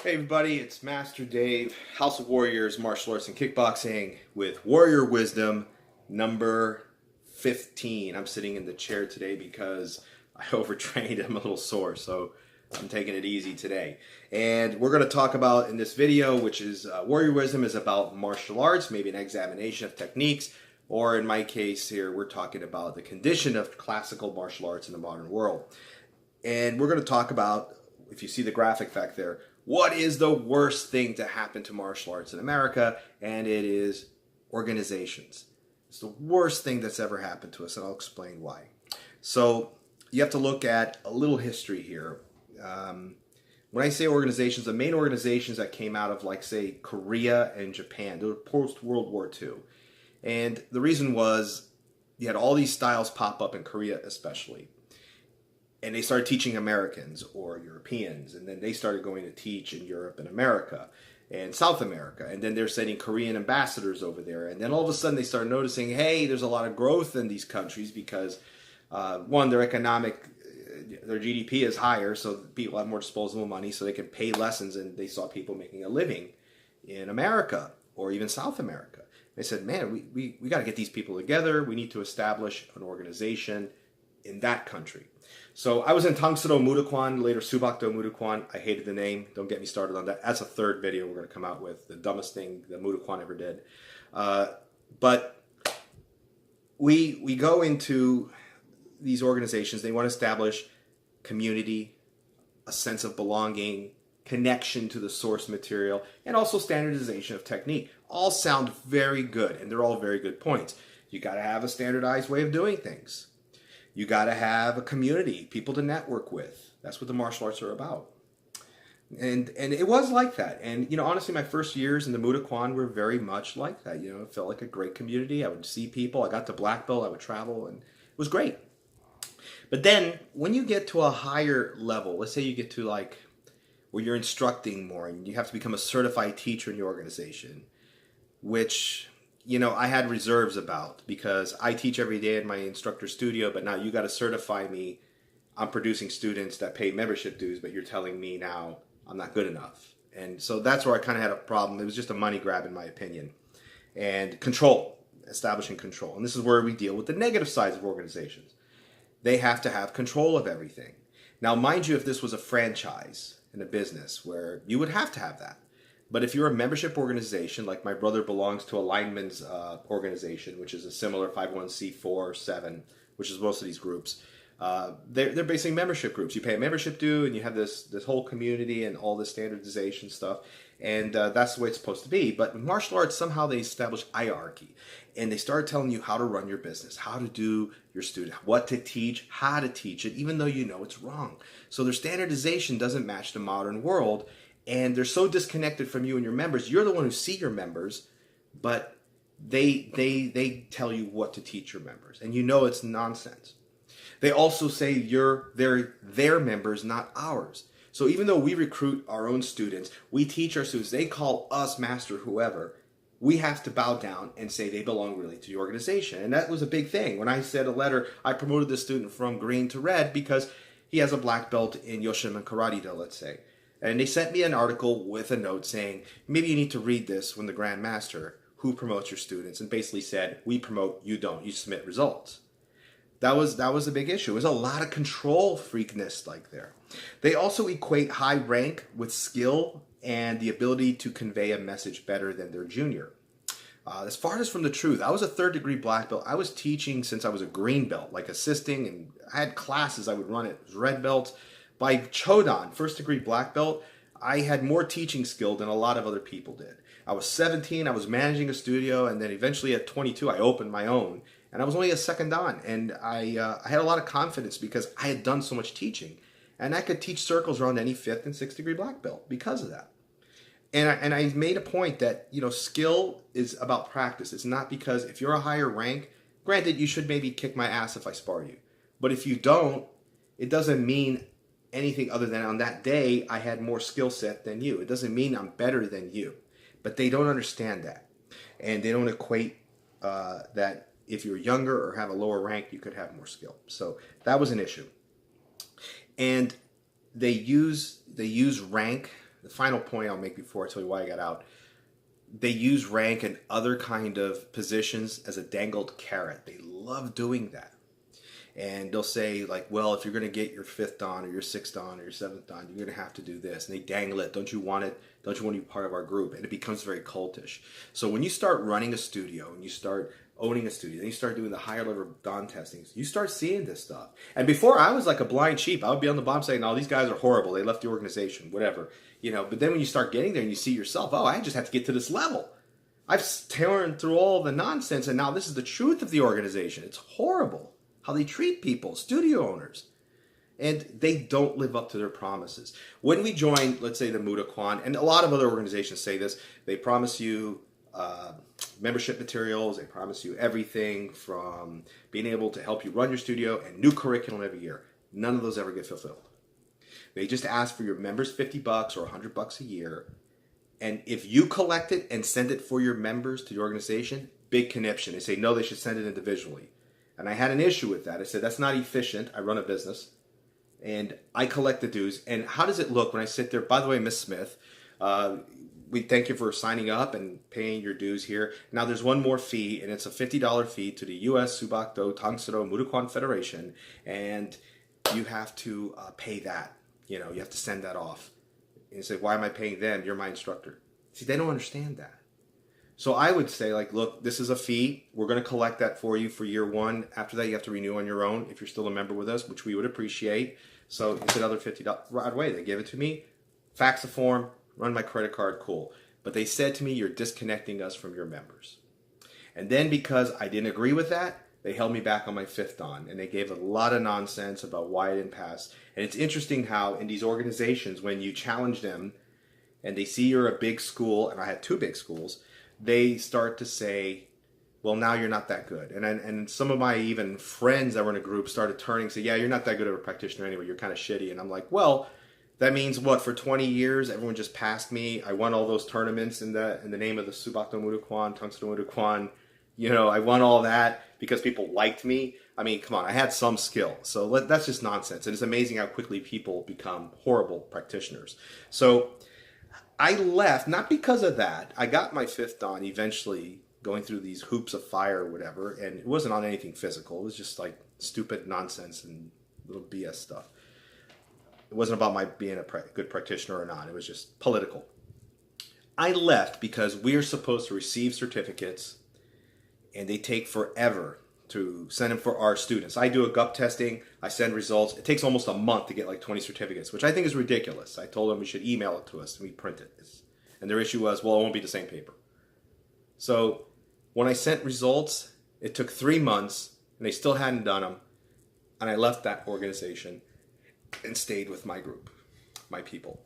Hey everybody, it's Master Dave, House of Warriors, Martial Arts and Kickboxing with Warrior Wisdom number 15. I'm sitting in the chair today because I overtrained. I'm a little sore, so I'm taking it easy today. And we're going to talk about in this video, which is Warrior Wisdom is about martial arts, maybe an examination of techniques, or in my case here, we're talking about the condition of classical martial arts in the modern world. And we're going to talk about, if you see the graphic back there, what is the worst thing to happen to martial arts in America? And it is organizations. It's the worst thing that's ever happened to us, and I'll explain why. So you have to look at a little history here. When I say organizations, the main organizations that came out of, like, say, Korea and Japan, they were post-World War II. And the reason was you had all these styles pop up in Korea especially. And they started teaching Americans or Europeans, and then they started going to teach in Europe and America and South America, and then they're sending Korean ambassadors over there, and then all of a sudden they started noticing, hey, there's a lot of growth in these countries because one, their GDP is higher, so people have more disposable money, so they can pay lessons, and they saw people making a living in America or even South America. They said, man, we got to get these people together. We need to establish an organization in that country. So I was in Tangsudo Mudokwan, later Subakdo Mudokwan. I hated the name. Don't get me started on that. That's a third video we're going to come out with. The dumbest thing that Mudokwan ever did. But we go into these organizations. They want to establish community, a sense of belonging, connection to the source material, and also standardization of technique. All sound very good, and they're all very good points. You got to have a standardized way of doing things. You got to have a community, people to network with. That's what the martial arts are about. And it was like that. And, honestly, my first years in the Mudokwan were very much like that. It felt like a great community. I would see people. I got to black belt. I would travel, and it was great. But then when you get to a higher level, let's say you get to, like, where you're instructing more and you have to become a certified teacher in your organization, which, I had reserves about, because I teach every day in my instructor studio, but now you got to certify me. I'm producing students that pay membership dues, but you're telling me now I'm not good enough. And so that's where I kind of had a problem. It was just a money grab, in my opinion. And control, establishing control. And this is where we deal with the negative sides of organizations. They have to have control of everything. Now, mind you, if this was a franchise in a business, where you would have to have that. But if you're a membership organization, like my brother belongs to a lineman's organization, which is a similar 501c4, 7, which is most of these groups, they're basically membership groups. You pay a membership due, and you have this whole community and all this standardization stuff, and that's the way it's supposed to be. But in martial arts, somehow they establish hierarchy, and they start telling you how to run your business, how to do your student, what to teach, how to teach it, even though it's wrong. So their standardization doesn't match the modern world. And they're so disconnected from you and your members. You're the one who see your members, but they tell you what to teach your members, and it's nonsense. They also say they're their members, not ours. So even though we recruit our own students, we teach our students, they call us master whoever, we have to bow down and say they belong really to the organization. And that was a big thing. When I said a letter, I promoted the student from green to red because he has a black belt in Yoshinman Karate-do, let's say. And they sent me an article with a note saying, maybe you need to read this when the Grand Master, who promotes your students, and basically said, we promote, you don't, you submit results. That was a big issue. There's a lot of control freakness like there. They also equate high rank with skill and the ability to convey a message better than their junior. As far as from the truth, I was a third degree black belt. I was teaching since I was a green belt, like assisting, and I had classes I would run it. It was red belt. By Chodan, first degree black belt, I had more teaching skill than a lot of other people did. I was 17, I was managing a studio, and then eventually at 22, I opened my own. And I was only a second dan, and I had a lot of confidence because I had done so much teaching. And I could teach circles around any 5th and 6th degree black belt because of that. And I made a point that, skill is about practice. It's not because if you're a higher rank, granted, you should maybe kick my ass if I spar you. But if you don't, it doesn't mean anything other than on that day I had more skill set than you. It doesn't mean I'm better than you. But they don't understand that. And they don't equate that if you're younger or have a lower rank, you could have more skill. So that was an issue. And they use rank the final point I'll make before I tell you why I got out, they use rank and other kind of positions as a dangled carrot. They love doing that. And they'll say, like, well, if you're going to get your 5th Dan or your 6th Dan or your 7th Dan, you're going to have to do this. And they dangle it. Don't you want it? Don't you want to be part of our group? And it becomes very cultish. So when you start running a studio and you start owning a studio, then you start doing the higher level Dan testings, you start seeing this stuff. And before, I was like a blind sheep. I would be on the bottom saying, no, these guys are horrible. They left the organization, whatever. But then when you start getting there and you see yourself, oh, I just have to get to this level. I've torn through all the nonsense, and now this is the truth of the organization. It's horrible how they treat people, studio owners. And they don't live up to their promises. When we join, let's say, the Mudaquan, and a lot of other organizations say this, they promise you membership materials, they promise you everything from being able to help you run your studio and new curriculum every year. None of those ever get fulfilled. They just ask for your members $50 or $100 a year. And if you collect it and send it for your members to the organization, big conniption. They say, no, they should send it individually. And I had an issue with that. I said, that's not efficient. I run a business. And I collect the dues. And how does it look when I sit there? By the way, Miss Smith, we thank you for signing up and paying your dues here. Now, there's one more fee, and it's a $50 fee to the U.S. Subakdo Tangsero Mudaquan Federation. And you have to pay that. You have to send that off. And you say, why am I paying them? You're my instructor. See, they don't understand that. So I would say, like, look, this is a fee. We're going to collect that for you for year 1. After that, you have to renew on your own if you're still a member with us, which we would appreciate. So it's another $50 right away. They gave it to me, fax the form, run my credit card, cool. But they said to me, you're disconnecting us from your members. And then because I didn't agree with that, they held me back on my 5th Dan, and they gave a lot of nonsense about why I didn't pass. And it's interesting how in these organizations, when you challenge them and they see you're a big school, and I had 2 big schools, they start to say, well, now you're not that good. And some of my even friends that were in a group started turning and say, yeah, you're not that good of a practitioner anyway. You're kind of shitty. And I'm like, well, that means what? For 20 years, everyone just passed me. I won all those tournaments in the name of the Subakdo Mudaquan, Tangsero Mudaquan. I won all that because people liked me. I mean, come on, I had some skill. So that's just nonsense. And it's amazing how quickly people become horrible practitioners. So I left, not because of that. I got my 5th Dan eventually, going through these hoops of fire or whatever. And it wasn't on anything physical. It was just like stupid nonsense and little BS stuff. It wasn't about my being a good practitioner or not. It was just political. I left because we are supposed to receive certificates, and they take forever to send them for our students. I do a GUP testing. I send results. It takes almost a month to get like 20 certificates, which I think is ridiculous. I told them we should email it to us, and we print it. And their issue was, well, it won't be the same paper. So when I sent results, it took 3 months, and they still hadn't done them. And I left that organization and stayed with my group, my people.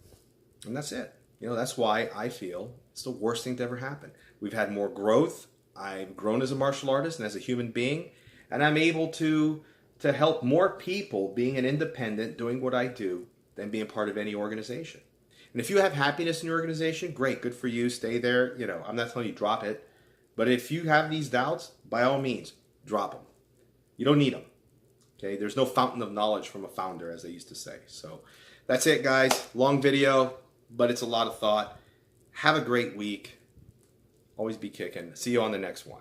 And that's it. That's why I feel it's the worst thing to ever happen. We've had more growth. I've grown as a martial artist and as a human being, and I'm able to help more people being an independent, doing what I do, than being part of any organization. And if you have happiness in your organization, great, good for you, stay there. I'm not telling you drop it, but if you have these doubts, by all means, drop them. You don't need them. Okay, there's no fountain of knowledge from a founder, as they used to say. So that's it, guys. Long video, but it's a lot of thought. Have a great week. Always be kicking. See you on the next one.